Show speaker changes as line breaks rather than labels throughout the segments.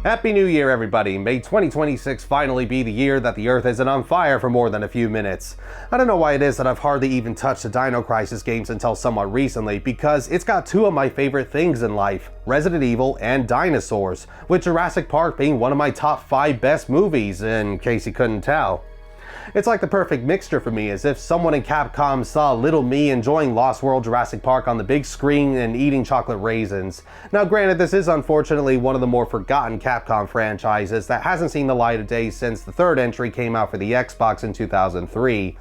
Happy New Year, everybody. May 2026 finally be the year that the Earth isn't on fire for more than a few minutes. I don't know why it is that I've hardly even touched the Dino Crisis games until somewhat recently, because it's got two of my favorite things in life, Resident Evil and dinosaurs, with Jurassic Park being one of my top 5 best movies, in case you couldn't tell. It's like the perfect mixture for me, as if someone in Capcom saw little me enjoying Lost World Jurassic Park on the big screen and eating chocolate raisins. Now granted, this is unfortunately one of the more forgotten Capcom franchises that hasn't seen the light of day since the third entry came out for the Xbox in 2003.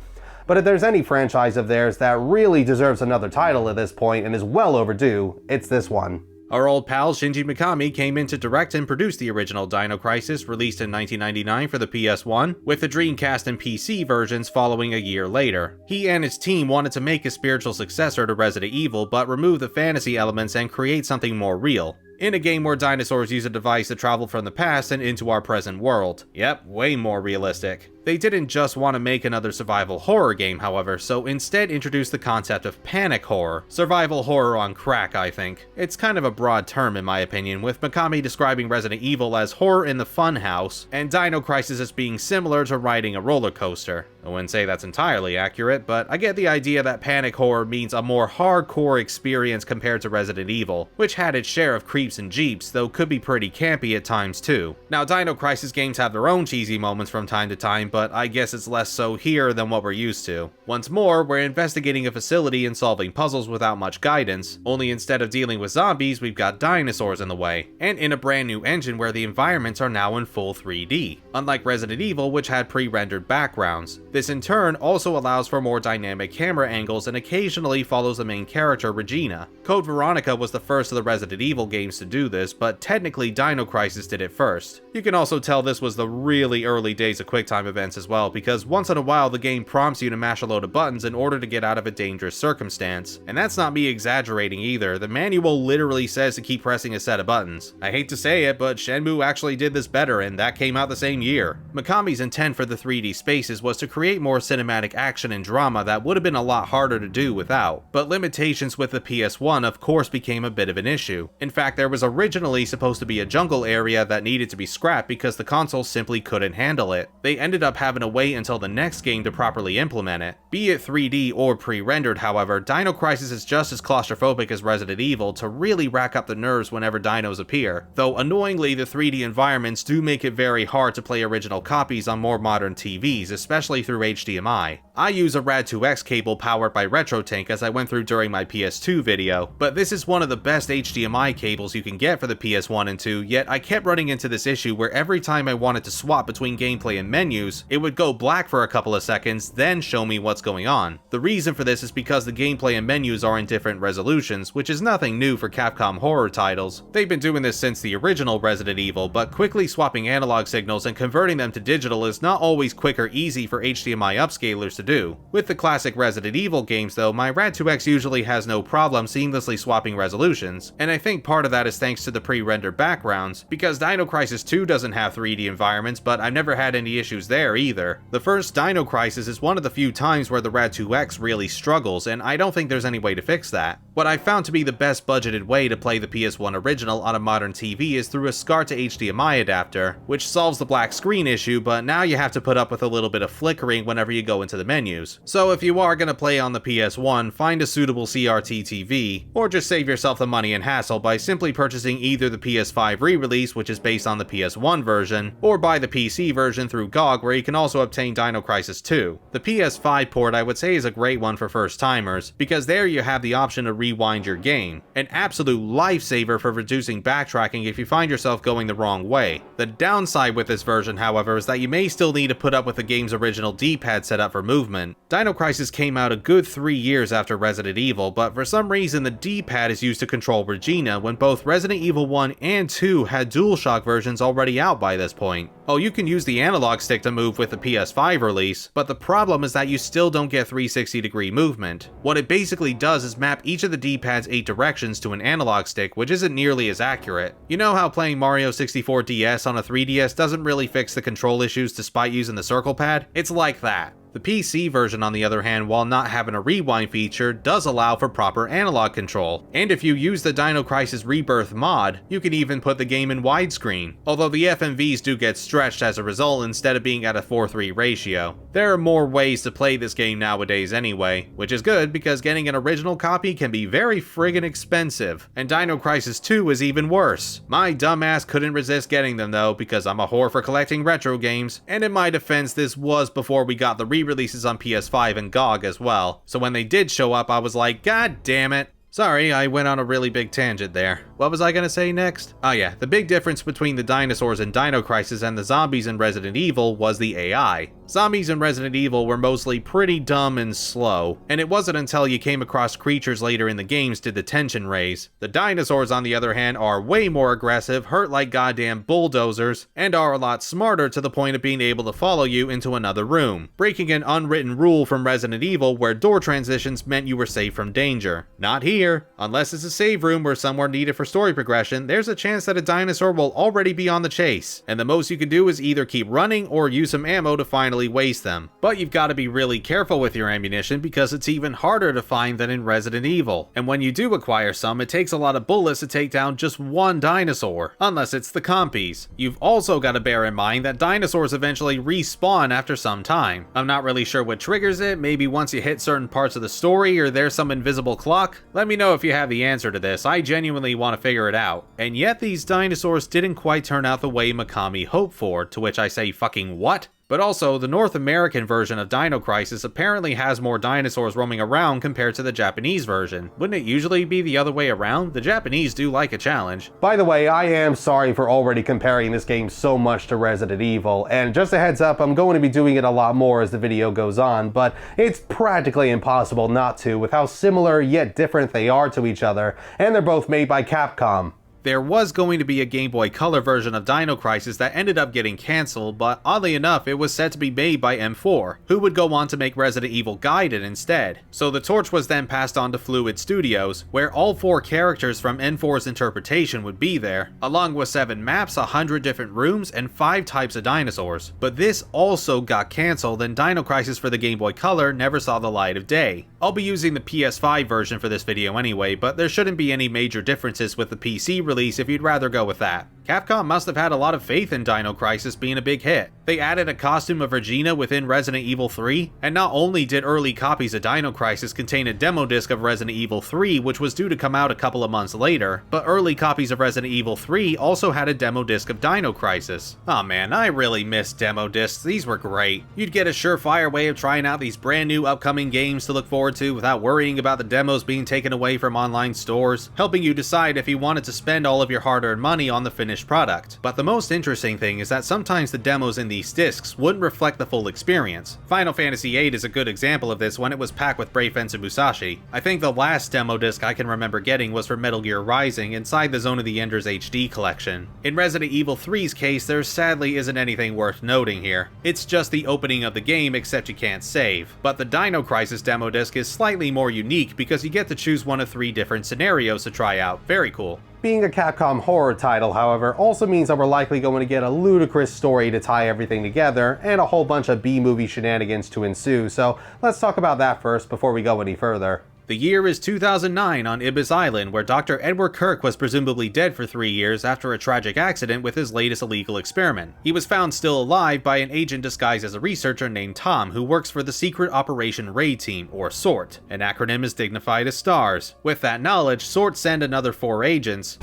But if there's any franchise of theirs that really deserves another title at this point and is well overdue, it's this one.
Our old pal Shinji Mikami came in to direct and produce the original Dino Crisis, released in 1999 for the PS1, with the Dreamcast and PC versions following a year later. He and his team wanted to make a spiritual successor to Resident Evil, but remove the fantasy elements and create something more real. In a game where dinosaurs use a device to travel from the past and into our present world. Yep, way more realistic. They didn't just want to make another survival horror game, however, so instead introduced the concept of panic horror. Survival horror on crack, I think. It's kind of a broad term in my opinion, with Mikami describing Resident Evil as horror in the funhouse, and Dino Crisis as being similar to riding a roller coaster. I wouldn't say that's entirely accurate, but I get the idea that panic horror means a more hardcore experience compared to Resident Evil, which had its share of creeps and jeeps, though could be pretty campy at times too. Now, Dino Crisis games have their own cheesy moments from time to time, but I guess it's less so here than what we're used to. Once more, we're investigating a facility and solving puzzles without much guidance, only instead of dealing with zombies, we've got dinosaurs in the way, and in a brand new engine where the environments are now in full 3D, unlike Resident Evil, which had pre-rendered backgrounds. This in turn also allows for more dynamic camera angles and occasionally follows the main character, Regina. Code Veronica was the first of the Resident Evil games to do this, but technically Dino Crisis did it first. You can also tell this was the really early days of QuickTime events as well, because once in a while the game prompts you to mash a load of buttons in order to get out of a dangerous circumstance. And that's not me exaggerating either, the manual literally says to keep pressing a set of buttons. I hate to say it, but Shenmue actually did this better, and that came out the same year. Mikami's intent for the 3D spaces was to create more cinematic action and drama that would have been a lot harder to do without, but limitations with the PS1 of course became a bit of an issue. In fact, there was originally supposed to be a jungle area that needed to be scrapped because the console simply couldn't handle it. They ended up having to wait until the next game to properly implement it. Be it 3D or pre-rendered, however, Dino Crisis is just as claustrophobic as Resident Evil to really rack up the nerves whenever dinos appear, though annoyingly the 3D environments do make it very hard to play original copies on more modern TVs, especially through HDMI. I use a Rad2X cable powered by RetroTink as I went through during my PS2 video, but this is one of the best HDMI cables you can get for the PS1 and 2, yet I kept running into this issue where every time I wanted to swap between gameplay and menus, it would go black for a couple of seconds, then show me what's going on. The reason for this is because the gameplay and menus are in different resolutions, which is nothing new for Capcom horror titles. They've been doing this since the original Resident Evil, but quickly swapping analog signals and converting them to digital is not always quick or easy for HDMI upscalers to do. With the classic Resident Evil games though, my Rad2X usually has no problem seamlessly swapping resolutions, and I think part of that is thanks to the pre-rendered backgrounds, because Dino Crisis 2 doesn't have 3D environments, but I've never had any issues there either. The first Dino Crisis is one of the few times where the Rad2X really struggles, and I don't think there's any way to fix that. What I found to be the best budgeted way to play the PS1 original on a modern TV is through a SCART to HDMI adapter, which solves the black screen issue, but now you have to put up with a little bit of flickering whenever you go into the menus. So if you are gonna play on the PS1, find a suitable CRT TV, or just save yourself the money and hassle by simply purchasing either the PS5 re-release, which is based on the PS1 version, or buy the PC version through GOG, where you can also obtain Dino Crisis 2. The PS5 port I would say is a great one for first timers, because there you have the option to rewind your game, an absolute lifesaver for reducing backtracking if you find yourself going the wrong way. The downside with this version, however, is that you may still need to put up with the game's original D-pad setup for movement. Dino Crisis came out a good 3 years after Resident Evil, but for some reason the D-pad is used to control Regina when both Resident Evil 1 and 2 had DualShock versions already out by this point. Oh, you can use the analog stick to move with the PS5 release, but the problem is that you still don't get 360-degree movement. What it basically does is map each of the D-pad's 8 directions to an analog stick, which isn't nearly as accurate. You know how playing Mario 64 DS on a 3DS doesn't really fix the control issues despite using the circle pad? It's like that. The PC version, on the other hand, while not having a rewind feature, does allow for proper analog control, and if you use the Dino Crisis Rebirth mod, you can even put the game in widescreen, although the FMVs do get stretched as a result instead of being at a 4:3 ratio. There are more ways to play this game nowadays anyway, which is good because getting an original copy can be very friggin' expensive, and Dino Crisis 2 is even worse. My dumbass couldn't resist getting them though, because I'm a whore for collecting retro games, and in my defense this was before we got the re-releases on PS5 and GOG as well, so when they did show up I was like, god damn it. Sorry, I went on a really big tangent there. What was I gonna say next? Oh yeah, the big difference between the dinosaurs in Dino Crisis and the zombies in Resident Evil was the AI. Zombies in Resident Evil were mostly pretty dumb and slow, and it wasn't until you came across creatures later in the games did the tension raise. The dinosaurs, on the other hand, are way more aggressive, hurt like goddamn bulldozers, and are a lot smarter to the point of being able to follow you into another room, breaking an unwritten rule from Resident Evil where door transitions meant you were safe from danger. Not here. Unless it's a save room or somewhere needed for story progression, there's a chance that a dinosaur will already be on the chase, and the most you can do is either keep running or use some ammo to finally waste them. But you've got to be really careful with your ammunition because it's even harder to find than in Resident Evil, and when you do acquire some, it takes a lot of bullets to take down just one dinosaur, unless it's the compies. You've also got to bear in mind that dinosaurs eventually respawn after some time. I'm not really sure what triggers it, maybe once you hit certain parts of the story or there's some invisible clock. Let me know if you have the answer to this, I genuinely want to figure it out. And yet these dinosaurs didn't quite turn out the way Mikami hoped for, to which I say fucking what? But also, the North American version of Dino Crisis apparently has more dinosaurs roaming around compared to the Japanese version. Wouldn't it usually be the other way around? The Japanese do like a challenge.
By the way, I am sorry for already comparing this game so much to Resident Evil, and just a heads up, I'm going to be doing it a lot more as the video goes on, but it's practically impossible not to with how similar yet different they are to each other, and they're both made by Capcom.
There was going to be a Game Boy Color version of Dino Crisis that ended up getting cancelled, but oddly enough it was set to be made by M4, who would go on to make Resident Evil Gaiden instead. So the torch was then passed on to Fluid Studios, where all 4 characters from N4's interpretation would be there, along with 7 maps, 100 different rooms, and 5 types of dinosaurs. But this also got cancelled, and Dino Crisis for the Game Boy Color never saw the light of day. I'll be using the PS5 version for this video anyway, but there shouldn't be any major differences with the PC release if you'd rather go with that. Capcom must have had a lot of faith in Dino Crisis being a big hit. They added a costume of Regina within Resident Evil 3, and not only did early copies of Dino Crisis contain a demo disc of Resident Evil 3 which was due to come out a couple of months later, but early copies of Resident Evil 3 also had a demo disc of Dino Crisis. Aw man, I really miss demo discs, these were great. You'd get a surefire way of trying out these brand new upcoming games to look forward to without worrying about the demos being taken away from online stores, helping you decide if you wanted to spend all of your hard-earned money on the finished product. But the most interesting thing is that sometimes the demos in these discs wouldn't reflect the full experience. Final Fantasy VIII is a good example of this when it was packed with Brave Fence and Musashi. I think the last demo disc I can remember getting was for Metal Gear Rising inside the Zone of the Enders HD collection. In Resident Evil 3's case, there sadly isn't anything worth noting here. It's just the opening of the game except you can't save. But the Dino Crisis demo disc is slightly more unique because you get to choose one of 3 different scenarios to try out. Very cool.
Being a Capcom horror title, however, also means that we're likely going to get a ludicrous story to tie everything together, and a whole bunch of B-movie shenanigans to ensue, so let's talk about that first before we go any further.
The year is 2009 on Ibis Island, where Dr. Edward Kirk was presumably dead for 3 years after a tragic accident with his latest illegal experiment. He was found still alive by an agent disguised as a researcher named Tom, who works for the Secret Operation Raid Team, or SORT, an acronym as dignified as STARS. With that knowledge, SORT send another 4 agents,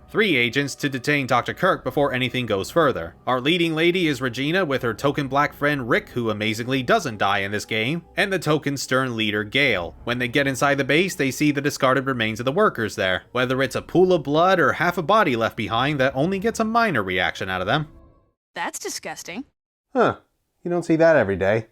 3 agents, to detain Dr. Kirk before anything goes further. Our leading lady is Regina with her token black friend Rick, who amazingly doesn't die in this game, and the token stern leader Gale. When they get inside the base, they see the discarded remains of the workers there, whether it's a pool of blood or half a body left behind that only gets a minor reaction out of them.
That's disgusting.
Huh, you don't see that every day.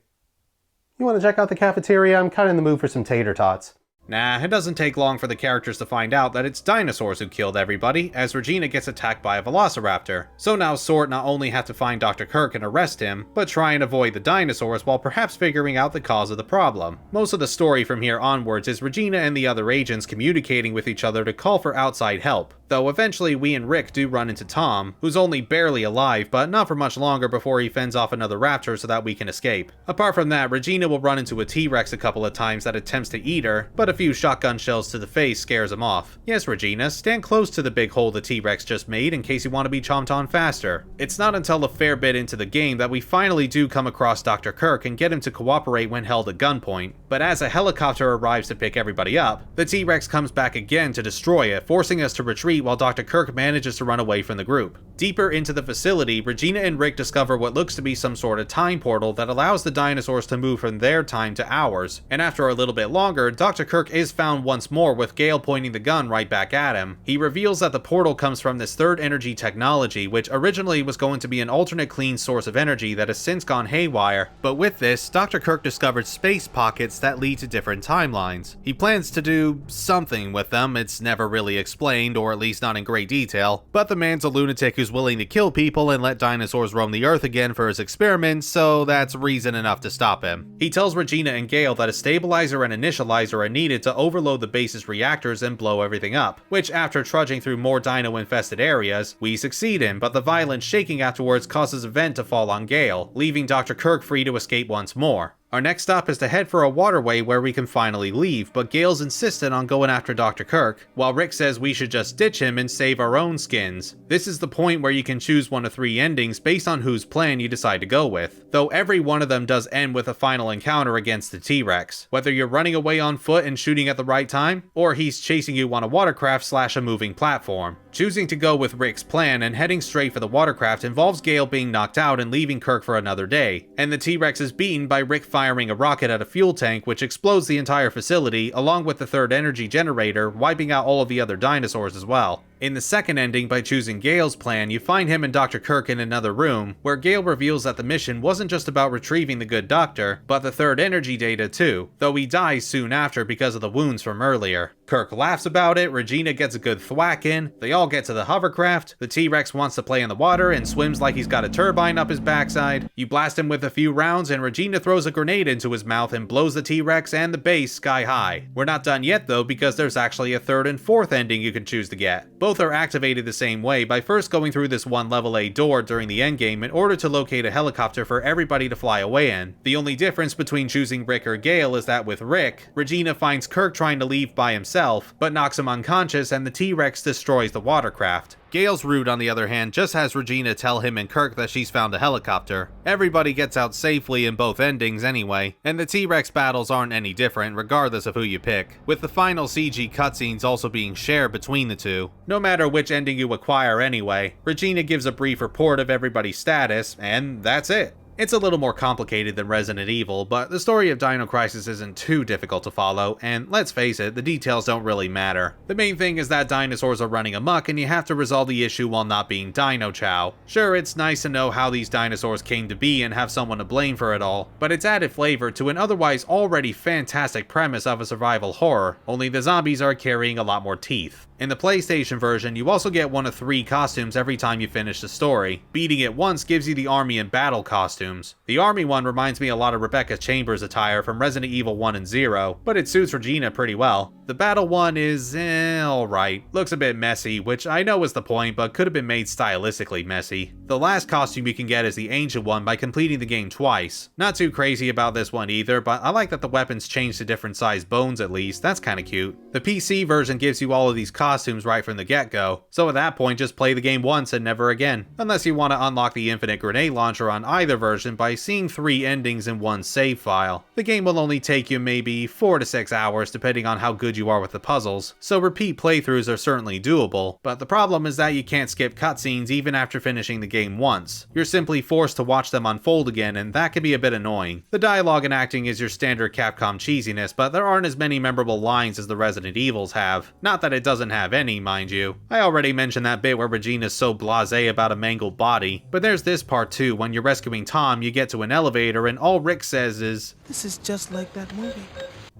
You want to check out the cafeteria? I'm kind of in the mood for some tater tots.
Nah, it doesn't take long for the characters to find out that it's dinosaurs who killed everybody, as Regina gets attacked by a velociraptor. So now Sort not only have to find Dr. Kirk and arrest him, but try and avoid the dinosaurs while perhaps figuring out the cause of the problem. Most of the story from here onwards is Regina and the other agents communicating with each other to call for outside help. Though eventually we and Rick do run into Tom, who's only barely alive, but not for much longer before he fends off another raptor so that we can escape. Apart from that, Regina will run into a T-Rex a couple of times that attempts to eat her, but a few shotgun shells to the face scares him off. Yes, Regina, stand close to the big hole the T-Rex just made in case you want to be chomped on faster. It's not until a fair bit into the game that we finally do come across Dr. Kirk and get him to cooperate when held at gunpoint, but as a helicopter arrives to pick everybody up, the T-Rex comes back again to destroy it, forcing us to retreat while Dr. Kirk manages to run away from the group. Deeper into the facility, Regina and Rick discover what looks to be some sort of time portal that allows the dinosaurs to move from their time to ours, and after a little bit longer, Dr. Kirk is found once more with Gale pointing the gun right back at him. He reveals that the portal comes from this third energy technology, which originally was going to be an alternate clean source of energy that has since gone haywire, but with this, Dr. Kirk discovered space pockets that lead to different timelines. He plans to do something with them, it's never really explained, or at least not in great detail, but the man's a lunatic who's willing to kill people and let dinosaurs roam the earth again for his experiments, so that's reason enough to stop him. He tells Regina and Gale that a stabilizer and initializer are needed to overload the base's reactors and blow everything up, which after trudging through more dino-infested areas, we succeed in, but the violent shaking afterwards causes a vent to fall on Gale, leaving Dr. Kirk free to escape once more. Our next stop is to head for a waterway where we can finally leave, but Gale's insistent on going after Dr. Kirk, while Rick says we should just ditch him and save our own skins. This is the point where you can choose one of 3 endings based on whose plan you decide to go with, though every one of them does end with a final encounter against the T-Rex, whether you're running away on foot and shooting at the right time, or he's chasing you on a watercraft / a moving platform. Choosing to go with Rick's plan and heading straight for the watercraft involves Gale being knocked out and leaving Kirk for another day, and the T-Rex is beaten by Rick firing a rocket at a fuel tank which explodes the entire facility along with the third energy generator, wiping out all of the other dinosaurs as well. In the second ending, by choosing Gale's plan, you find him and Dr. Kirk in another room, where Gale reveals that the mission wasn't just about retrieving the good doctor, but the third energy data too, though he dies soon after because of the wounds from earlier. Kirk laughs about it, Regina gets a good thwack in, they all get to the hovercraft, the T-Rex wants to play in the water and swims like he's got a turbine up his backside, you blast him with a few rounds and Regina throws a grenade into his mouth and blows the T-Rex and the base sky high. We're not done yet though, because there's actually a third and fourth ending you can choose to get. Both are activated the same way by first going through this one level A door during the endgame in order to locate a helicopter for everybody to fly away in. The only difference between choosing Rick or Gale is that with Rick, Regina finds Kirk trying to leave by himself, but knocks him unconscious and the T-Rex destroys the watercraft. Gale's route, on the other hand, just has Regina tell him and Kirk that she's found a helicopter. Everybody gets out safely in both endings anyway, and the T-Rex battles aren't any different regardless of who you pick, with the final CG cutscenes also being shared between the two. No matter which ending you acquire anyway, Regina gives a brief report of everybody's status, and that's it. It's a little more complicated than Resident Evil, but the story of Dino Crisis isn't too difficult to follow, and let's face it, the details don't really matter. The main thing is that dinosaurs are running amok and you have to resolve the issue while not being Dino Chow. Sure, it's nice to know how these dinosaurs came to be and have someone to blame for it all, but it's added flavor to an otherwise already fantastic premise of a survival horror, only the zombies are carrying a lot more teeth. In the PlayStation version, you also get one of 3 costumes every time you finish the story. Beating it once gives you the Army and Battle costumes. The Army one reminds me a lot of Rebecca Chambers' attire from Resident Evil 1 and 0, but it suits Regina pretty well. The Battle one is, alright. Looks a bit messy, which I know is the point, but could have been made stylistically messy. The last costume you can get is the Ancient one by completing the game twice. Not too crazy about this one either, but I like that the weapons change to different sized bones at least, that's kinda cute. The PC version gives you all of these costumes right from the get-go, so at that point just play the game once and never again, unless you want to unlock the infinite grenade launcher on either version by seeing 3 endings in one save file. The game will only take you maybe 4 to 6 hours depending on how good you are with the puzzles, so repeat playthroughs are certainly doable, but the problem is that you can't skip cutscenes even after finishing the game once. You're simply forced to watch them unfold again, and that can be a bit annoying. The dialogue and acting is your standard Capcom cheesiness, but there aren't as many memorable lines as the Resident Evils have. Not that it doesn't have any, mind you. I already mentioned that bit where Regina's so blasé about a mangled body, but there's this part too. When you're rescuing Tom, you get to an elevator and all Rick says is,
"This is just like that movie."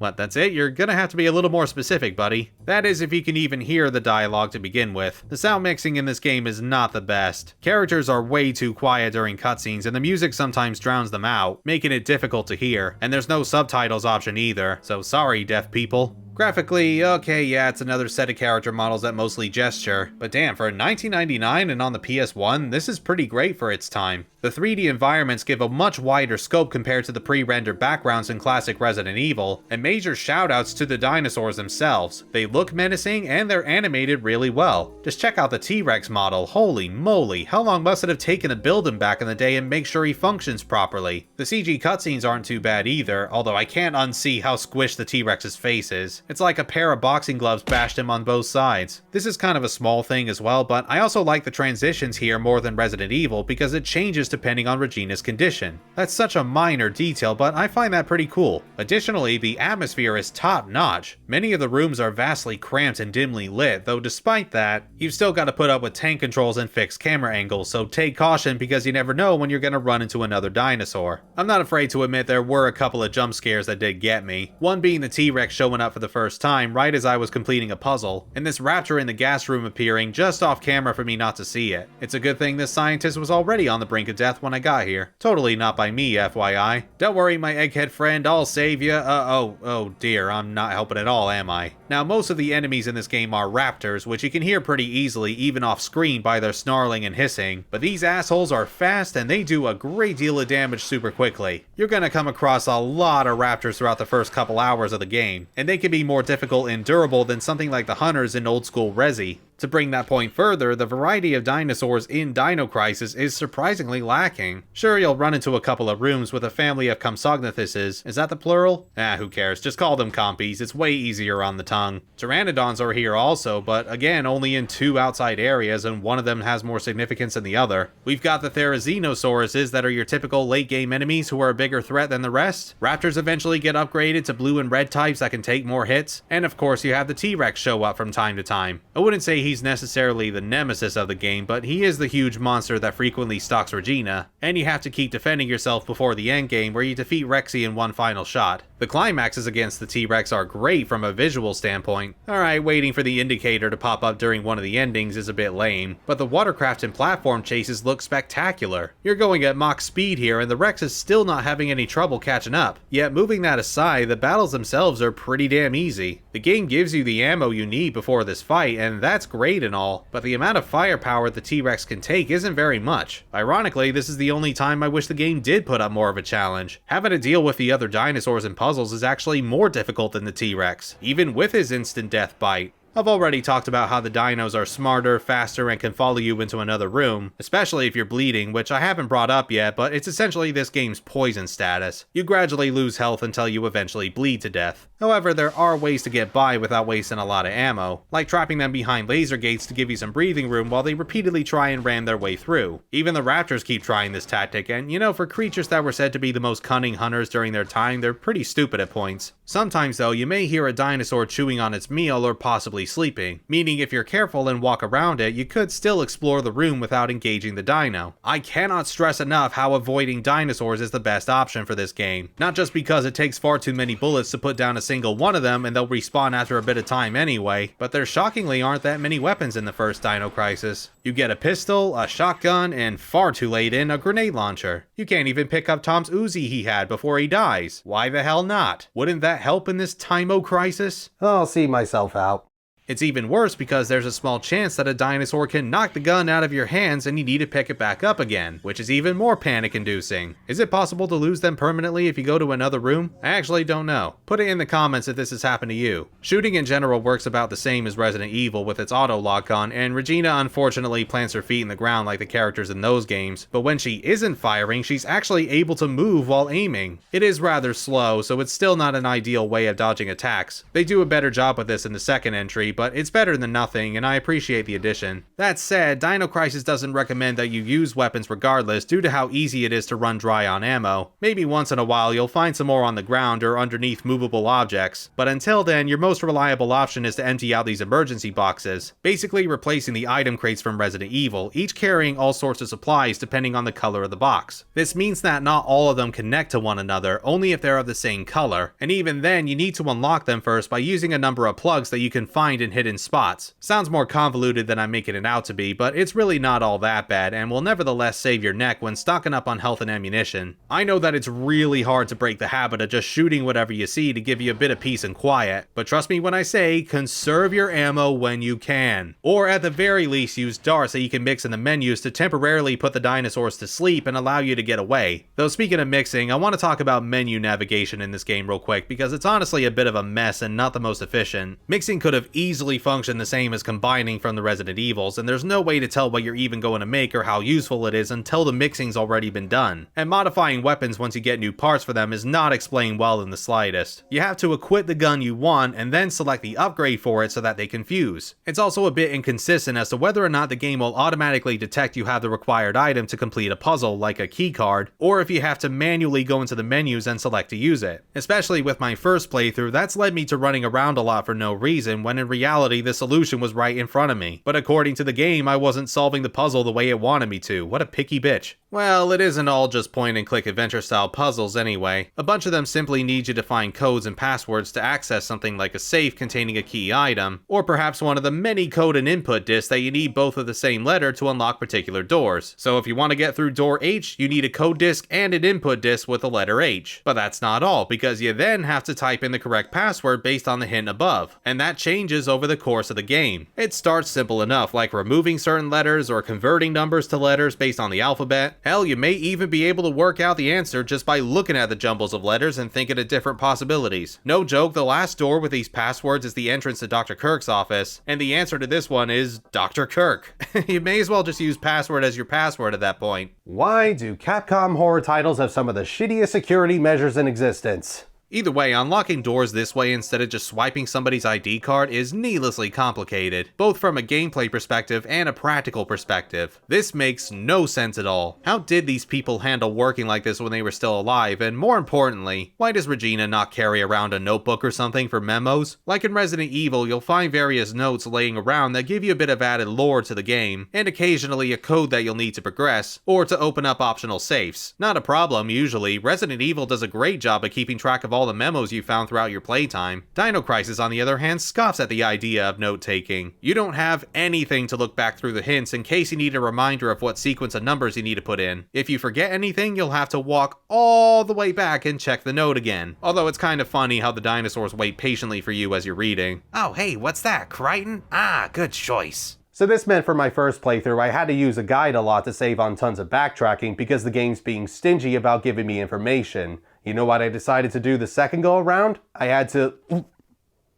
What, that's it? You're gonna have to be a little more specific, buddy. That is, if you can even hear the dialogue to begin with. The sound mixing in this game is not the best. Characters are way too quiet during cutscenes, and the music sometimes drowns them out, making it difficult to hear. And there's no subtitles option either, so sorry, deaf people. Graphically, okay, yeah, it's another set of character models that mostly gesture, but damn, for 1999 and on the PS1, this is pretty great for its time. The 3D environments give a much wider scope compared to the pre-rendered backgrounds in classic Resident Evil, and major shoutouts to the dinosaurs themselves. They look menacing and they're animated really well. Just check out the T-Rex model, holy moly, how long must it have taken to build him back in the day and make sure he functions properly? The CG cutscenes aren't too bad either, although I can't unsee how squished the T-Rex's face is. It's like a pair of boxing gloves bashed him on both sides. This is kind of a small thing as well, but I also like the transitions here more than Resident Evil because it changes depending on Regina's condition. That's such a minor detail, but I find that pretty cool. Additionally, the atmosphere is top-notch. Many of the rooms are vastly cramped and dimly lit, though despite that, you've still got to put up with tank controls and fixed camera angles, so take caution because you never know when you're gonna run into another dinosaur. I'm not afraid to admit there were a couple of jump scares that did get me. One being the T-Rex showing up for the first time right as I was completing a puzzle, and this raptor in the gas room appearing just off camera for me not to see it. It's a good thing this scientist was already on the brink of death when I got here. Totally not by me, FYI. Don't worry, my egghead friend, I'll save ya. Oh dear, I'm not helping at all, am I? Now, most of the enemies in this game are raptors, which you can hear pretty easily even off screen by their snarling and hissing, but these assholes are fast and they do a great deal of damage super quickly. You're gonna come across a lot of raptors throughout the first couple hours of the game, and they can be more difficult and durable than something like the hunters in old school Resi. To bring that point further, the variety of dinosaurs in Dino Crisis is surprisingly lacking. Sure, you'll run into a couple of rooms with a family of Compsognathuses. Is that the plural? Who cares? Just call them compies. It's way easier on the tongue. Pteranodons are here also, but again, only in 2 outside areas, and one of them has more significance than the other. We've got the Therizzinosauruses that are your typical late-game enemies who are a bigger threat than the rest. Raptors eventually get upgraded to blue and red types that can take more hits, and of course you have the T-Rex show up from time to time. I wouldn't say he's necessarily the nemesis of the game, but he is the huge monster that frequently stalks Regina, and you have to keep defending yourself before the endgame where you defeat Rexy in one final shot. The climaxes against the T-Rex are great from a visual standpoint. Alright, waiting for the indicator to pop up during one of the endings is a bit lame, but the watercraft and platform chases look spectacular. You're going at Mach speed here and the Rex is still not having any trouble catching up. Yet moving that aside, the battles themselves are pretty damn easy. The game gives you the ammo you need before this fight, and that's great and all, but the amount of firepower the T-Rex can take isn't very much. Ironically, this is the only time I wish the game did put up more of a challenge. Having to deal with the other dinosaurs and puzzles is actually more difficult than the T-Rex, even with his instant death bite. I've already talked about how the dinos are smarter, faster, and can follow you into another room, especially if you're bleeding, which I haven't brought up yet, but it's essentially this game's poison status. You gradually lose health until you eventually bleed to death. However, there are ways to get by without wasting a lot of ammo, like trapping them behind laser gates to give you some breathing room while they repeatedly try and ram their way through. Even the raptors keep trying this tactic, and you know, for creatures that were said to be the most cunning hunters during their time, they're pretty stupid at points. Sometimes though, you may hear a dinosaur chewing on its meal or possibly sleeping, meaning if you're careful and walk around it, you could still explore the room without engaging the dino. I cannot stress enough how avoiding dinosaurs is the best option for this game, not just because it takes far too many bullets to put down a single one of them and they'll respawn after a bit of time anyway, but there shockingly aren't that many weapons in the first Dino Crisis. You get a pistol, a shotgun, and far too late in, a grenade launcher. You can't even pick up Tom's Uzi he had before he dies. Why the hell not? Wouldn't that help in this Time-O Crisis?
I'll see myself out.
It's even worse because there's a small chance that a dinosaur can knock the gun out of your hands and you need to pick it back up again, which is even more panic-inducing. Is it possible to lose them permanently if you go to another room? I actually don't know. Put it in the comments if this has happened to you. Shooting in general works about the same as Resident Evil with its auto lock-on, and Regina unfortunately plants her feet in the ground like the characters in those games, but when she isn't firing, she's actually able to move while aiming. It is rather slow, so it's still not an ideal way of dodging attacks. They do a better job with this in the second entry, but it's better than nothing, and I appreciate the addition. That said, Dino Crisis doesn't recommend that you use weapons regardless due to how easy it is to run dry on ammo. Maybe once in a while you'll find some more on the ground or underneath movable objects, but until then, your most reliable option is to empty out these emergency boxes, basically replacing the item crates from Resident Evil, each carrying all sorts of supplies depending on the color of the box. This means that not all of them connect to one another, only if they're of the same color, and even then you need to unlock them first by using a number of plugs that you can find in hidden spots. Sounds more convoluted than I'm making it out to be, but it's really not all that bad and will nevertheless save your neck when stocking up on health and ammunition. I know that it's really hard to break the habit of just shooting whatever you see to give you a bit of peace and quiet, but trust me when I say conserve your ammo when you can. Or at the very least use darts that you can mix in the menus to temporarily put the dinosaurs to sleep and allow you to get away. Though speaking of mixing, I want to talk about menu navigation in this game real quick because it's honestly a bit of a mess and not the most efficient. Mixing could have easily functioned the same as combining from the Resident Evils, and there's no way to tell what you're even going to make or how useful it is until the mixing's already been done. And modifying weapons once you get new parts for them is not explained well in the slightest. You have to equip the gun you want and then select the upgrade for it so that they can fuse. It's also a bit inconsistent as to whether or not the game will automatically detect you have the required item to complete a puzzle like a key card, or if you have to manually go into the menus and select to use it. Especially with my first playthrough, that's led me to running around a lot for no reason when in reality the solution was right in front of me. But according to the game, I wasn't solving the puzzle the way it wanted me to. What a picky bitch. Well, it isn't all just point and click adventure style puzzles anyway. A bunch of them simply need you to find codes and passwords to access something like a safe containing a key item, or perhaps one of the many code and input discs that you need both of the same letter to unlock particular doors. So if you want to get through door H, you need a code disc and an input disc with the letter H. But that's not all, because you then have to type in the correct password based on the hint above, and that changes over the course of the game. It starts simple enough, like removing certain letters or converting numbers to letters based on the alphabet. Hell, you may even be able to work out the answer just by looking at the jumbles of letters and thinking of different possibilities. No joke, the last door with these passwords is the entrance to Dr. Kirk's office, and the answer to this one is Dr. Kirk. You may as well just use password as your password at that point.
Why do Capcom horror titles have some of the shittiest security measures in existence?
Either way, unlocking doors this way instead of just swiping somebody's ID card is needlessly complicated, both from a gameplay perspective and a practical perspective. This makes no sense at all. How did these people handle working like this when they were still alive, and more importantly, why does Regina not carry around a notebook or something for memos? Like in Resident Evil, you'll find various notes laying around that give you a bit of added lore to the game, and occasionally a code that you'll need to progress, or to open up optional safes. Not a problem usually. Resident Evil does a great job of keeping track of all the memos you found throughout your playtime. Dino Crisis, on the other hand, scoffs at the idea of note-taking. You don't have anything to look back through the hints in case you need a reminder of what sequence of numbers you need to put in. If you forget anything, you'll have to walk all the way back and check the note again. Although it's kind of funny how the dinosaurs wait patiently for you as you're reading. Oh hey, what's that, Crichton? Ah, good choice.
So this meant for my first playthrough, I had to use a guide a lot to save on tons of backtracking because the game's being stingy about giving me information. You know what I decided to do the second go around? I had to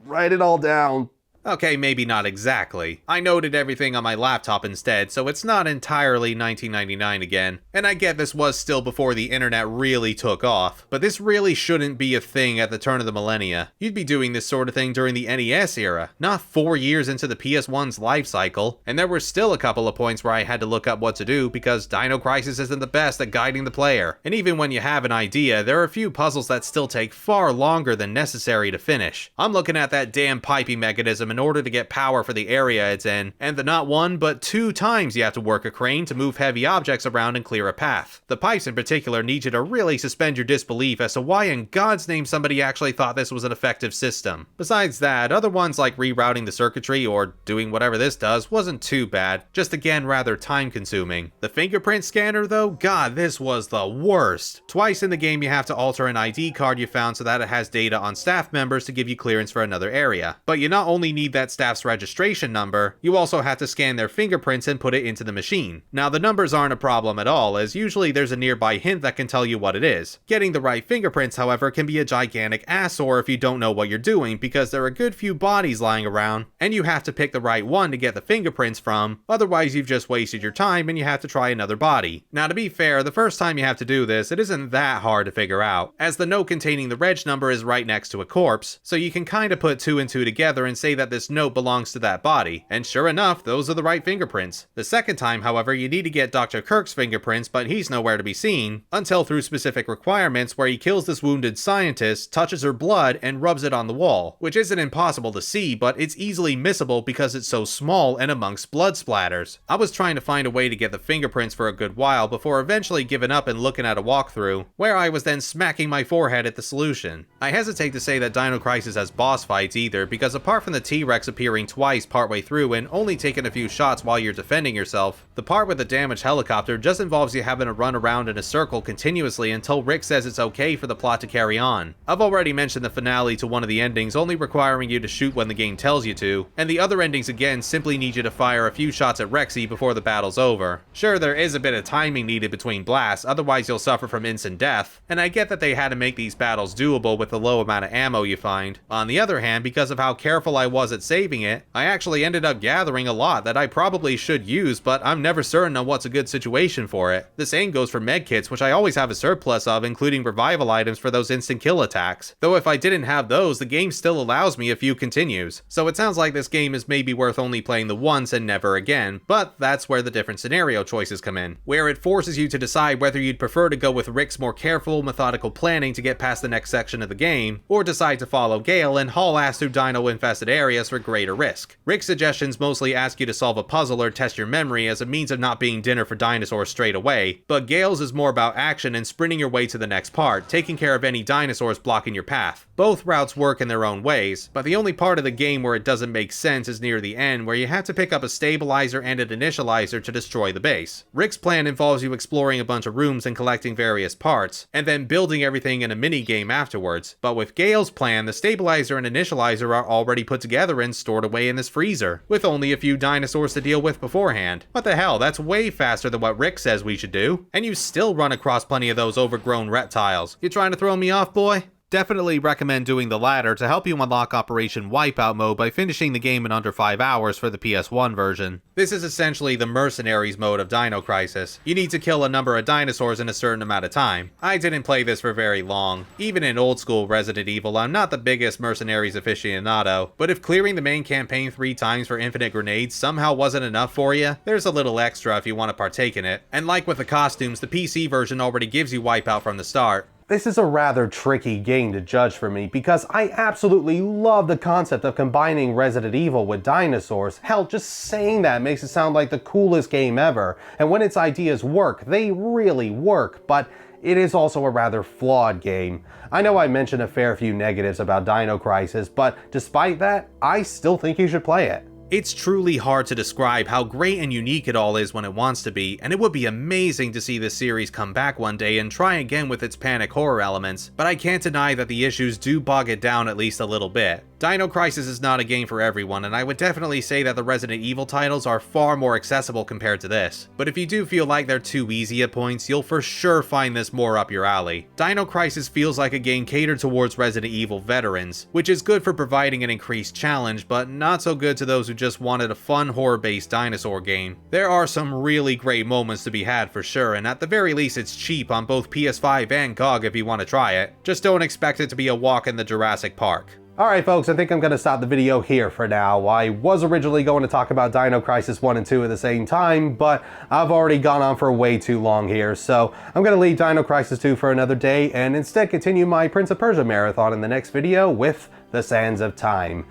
write it all down.
Okay, maybe not exactly. I noted everything on my laptop instead, so it's not entirely 1999 again. And I get this was still before the internet really took off, but this really shouldn't be a thing at the turn of the millennia. You'd be doing this sort of thing during the NES era, not 4 years into the PS1's life cycle. And there were still a couple of points where I had to look up what to do because Dino Crisis isn't the best at guiding the player. And even when you have an idea, there are a few puzzles that still take far longer than necessary to finish. I'm looking at that damn piping mechanism in order to get power for the area it's in, and the not one but 2 times you have to work a crane to move heavy objects around and clear a path. The pipes in particular need you to really suspend your disbelief as to why in God's name somebody actually thought this was an effective system. Besides that, other ones like rerouting the circuitry or doing whatever this does wasn't too bad, just again rather time consuming. The fingerprint scanner though, God, this was the worst. Twice in the game you have to alter an ID card you found so that it has data on staff members to give you clearance for another area. But you not only need that staff's registration number, you also have to scan their fingerprints and put it into the machine. Now the numbers aren't a problem at all, as usually there's a nearby hint that can tell you what it is. Getting the right fingerprints, however, can be a gigantic ass-sore if you don't know what you're doing, because there are a good few bodies lying around, and you have to pick the right one to get the fingerprints from, otherwise you've just wasted your time and you have to try another body. Now to be fair, the first time you have to do this, it isn't that hard to figure out, as the note containing the reg number is right next to a corpse, so you can kinda put 2 and 2 together and say that this note belongs to that body, and sure enough, those are the right fingerprints. The second time, however, you need to get Dr. Kirk's fingerprints, but he's nowhere to be seen, until through specific requirements where he kills this wounded scientist, touches her blood, and rubs it on the wall, which isn't impossible to see, but it's easily missable because it's so small and amongst blood splatters. I was trying to find a way to get the fingerprints for a good while before eventually giving up and looking at a walkthrough, where I was then smacking my forehead at the solution. I hesitate to say that Dino Crisis has boss fights either, because apart from the T-Rex appearing twice partway through and only taking a few shots while you're defending yourself, the part with the damaged helicopter just involves you having to run around in a circle continuously until Rick says it's okay for the plot to carry on. I've already mentioned the finale to one of the endings only requiring you to shoot when the game tells you to, and the other endings again simply need you to fire a few shots at Rexy before the battle's over. Sure, there is a bit of timing needed between blasts, otherwise you'll suffer from instant death, and I get that they had to make these battles doable with the low amount of ammo you find. On the other hand, because of how careful I was at saving it, I actually ended up gathering a lot that I probably should use, but I'm never certain on what's a good situation for it. The same goes for medkits, which I always have a surplus of, including revival items for those instant kill attacks. Though if I didn't have those, the game still allows me a few continues. So it sounds like this game is maybe worth only playing the once and never again, but that's where the different scenario choices come in, where it forces you to decide whether you'd prefer to go with Rick's more careful, methodical planning to get past the next section of the game, or decide to follow Gale and haul ass through dino-infested areas for greater risk. Rick's suggestions mostly ask you to solve a puzzle or test your memory as a means of not being dinner for dinosaurs straight away, but Gale's is more about action and sprinting your way to the next part, taking care of any dinosaurs blocking your path. Both routes work in their own ways, but the only part of the game where it doesn't make sense is near the end, where you have to pick up a stabilizer and an initializer to destroy the base. Rick's plan involves you exploring a bunch of rooms and collecting various parts, and then building everything in a mini-game afterwards, but with Gale's plan, the stabilizer and initializer are already put together and stored away in this freezer, with only a few dinosaurs to deal with beforehand. What the hell, that's way faster than what Rick says we should do, and you still run across plenty of those overgrown reptiles. You trying to throw me off, boy? Definitely recommend doing the latter to help you unlock Operation Wipeout mode by finishing the game in under 5 hours for the PS1 version. This is essentially the Mercenaries mode of Dino Crisis. You need to kill a number of dinosaurs in a certain amount of time. I didn't play this for very long. Even in old school Resident Evil, I'm not the biggest Mercenaries aficionado, but if clearing the main campaign 3 times for infinite grenades somehow wasn't enough for you, there's a little extra if you want to partake in it. And like with the costumes, the PC version already gives you Wipeout from the start.
This is a rather tricky game to judge for me because I absolutely love the concept of combining Resident Evil with dinosaurs. Hell, just saying that makes it sound like the coolest game ever. And when its ideas work, they really work, but it is also a rather flawed game. I know I mentioned a fair few negatives about Dino Crisis, but despite that, I still think you should play it.
It's truly hard to describe how great and unique it all is when it wants to be, and it would be amazing to see this series come back one day and try again with its panic horror elements, but I can't deny that the issues do bog it down at least a little bit. Dino Crisis is not a game for everyone, and I would definitely say that the Resident Evil titles are far more accessible compared to this, but if you do feel like they're too easy at points, you'll for sure find this more up your alley. Dino Crisis feels like a game catered towards Resident Evil veterans, which is good for providing an increased challenge, but not so good to those who just wanted a fun horror-based dinosaur game. There are some really great moments to be had for sure, and at the very least it's cheap on both PS5 and GOG if you want to try it. Just don't expect it to be a walk in the Jurassic Park.
Alright folks, I think I'm going to stop the video here for now. I was originally going to talk about Dino Crisis 1 and 2 at the same time, but I've already gone on for way too long here, so I'm going to leave Dino Crisis 2 for another day and instead continue my Prince of Persia marathon in the next video with The Sands of Time.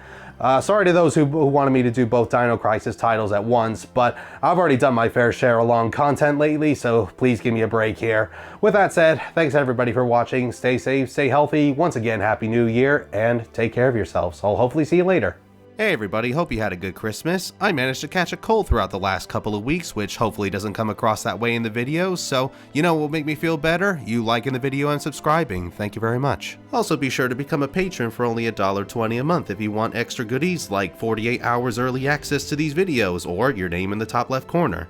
Sorry to those who wanted me to do both Dino Crisis titles at once, but I've already done my fair share of long content lately, so please give me a break here. With that said, thanks everybody for watching, stay safe, stay healthy, once again Happy New Year, and take care of yourselves. I'll hopefully see you later.
Hey everybody, hope you had a good Christmas. I managed to catch a cold throughout the last couple of weeks, which hopefully doesn't come across that way in the video, so you know what will make me feel better? You liking the video and subscribing. Thank you very much. Also be sure to become a patron for only $1.20 a month if you want extra goodies like 48 hours early access to these videos or your name in the top left corner.